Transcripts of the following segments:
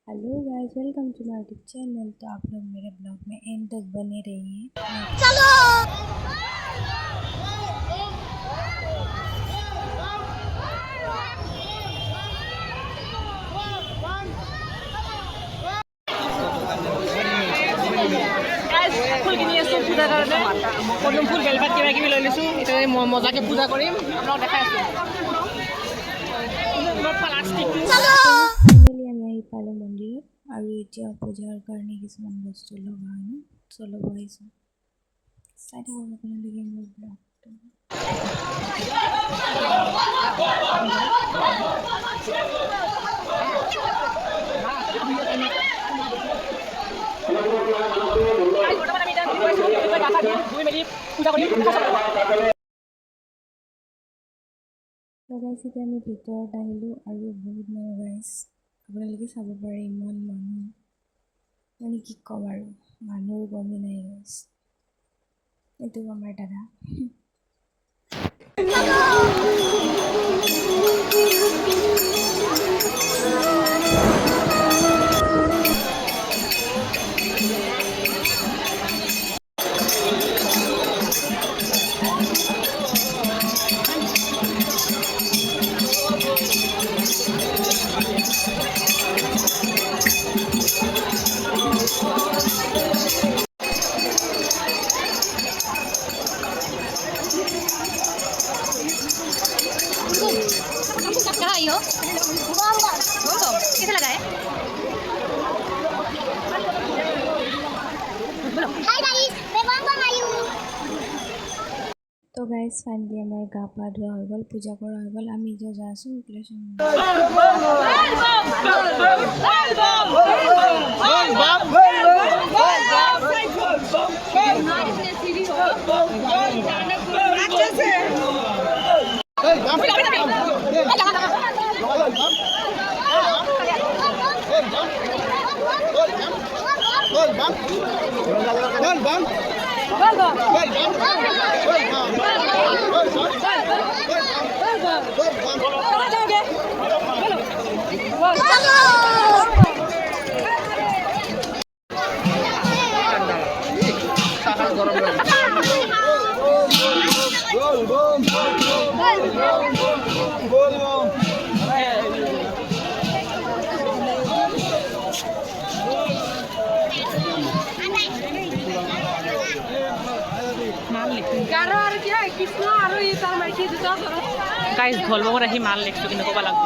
Hello guys, welcome to my YouTube channel. तो आप लोग मेरे ब्लॉग में एंड तक बने रहिए। चलो ফুল কিনি আছোঁ পূজাৰ কাৰণে পদুম ফুল বেলপাত কিবা কিবি লৈ লৈছোঁ। এতিয়া মজাকৈ পূজা কৰিম, আপোনাক দেখাই আছোঁ। ফাইনেলি আমি আহি পালোঁ মন্দিৰত আৰু এতিয়া পূজাৰ কাৰণে কিছুমান বস্তু লগা হয় ন, চ' ল'ব আহিছোঁ। চাই থাকক আপোনালোকে মোৰ ব্লগটো। গাইছ, এতিয়া আমি ভিতৰত আহিলোঁ আৰু বহুত মানুহ গাইছ, আপোনালোকে চাব পাৰে ইমান মানুহ, মানে কি ক'ম আৰু মানুহৰ গমেই নাই গাইছ। এইটো আমাৰ দাদা। कैसे लगा है? हाय गाइस, मैं बम आई हूं। তো গাইজ ফাইনেলি আমাৰ গা পা ধোৱা হৈ গ'ল, পূজা কৰা হৈ গ'ল। আমি এতিয়া যাই আছোঁ উকলেশ্বৰ গাইজ ঢোল বমত আহি মাল লিখছোঁ, কিন্তু ক'ব লাগিব।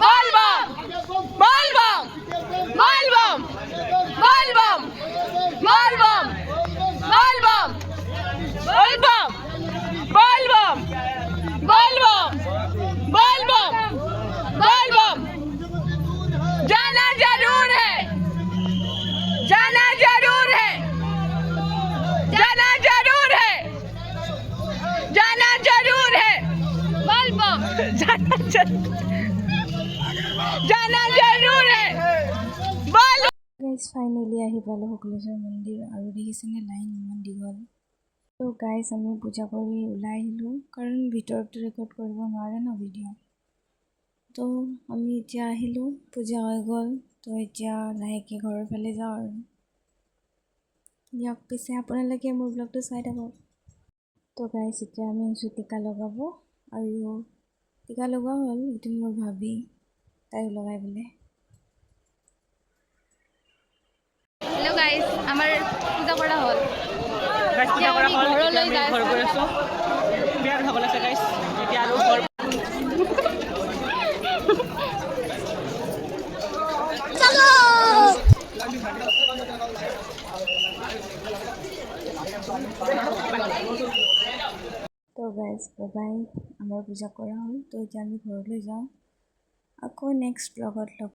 Bom! Bom! Bom! Guys finally আহি পালোঁ শুক্লেশ্বৰ মন্দিৰ আৰু দেখিছেনে লাইন ইমান দীঘল। তো গাইজ আমি পূজা কৰি ওলাই আহিলোঁ কাৰণ ভিতৰতো ৰেকৰ্ড কৰিব নোৱাৰে ন ভিডিঅ'। তো আমি এতিয়া আহিলোঁ, পূজা হৈ গ'ল। তো এতিয়া লাহেকৈ ঘৰৰ ফালে যাওঁ আৰু দিয়ক পিছে আপোনালোকে মোৰ ব্লগটো চাই থাকক। তো গাইজ এতিয়া আমি আহিছোঁ টিকা লগাব আৰু টিকা লগোৱা হ'ল। এইটো মোৰ ভাবি, তাইও লগাই বোলে। হেল্ল' গাইজ, আমাৰ পূজা কৰা হ'ল। গাইজ পূজা কৰা হ'ল, ঘৰলৈ এতিয়া আমি ঘৰ গৈ আছোঁ। বিৰাট ভাগৰ লাগিছে গাইজ, এতিয়া আৰু ঘৰ চলো। তো গাইজ বাই, আমাৰ পূজা কৰা হ'ল। তো এতিয়া আমি ঘৰলৈ যাওঁ, আকৌ নেক্সট ব্লগত লগ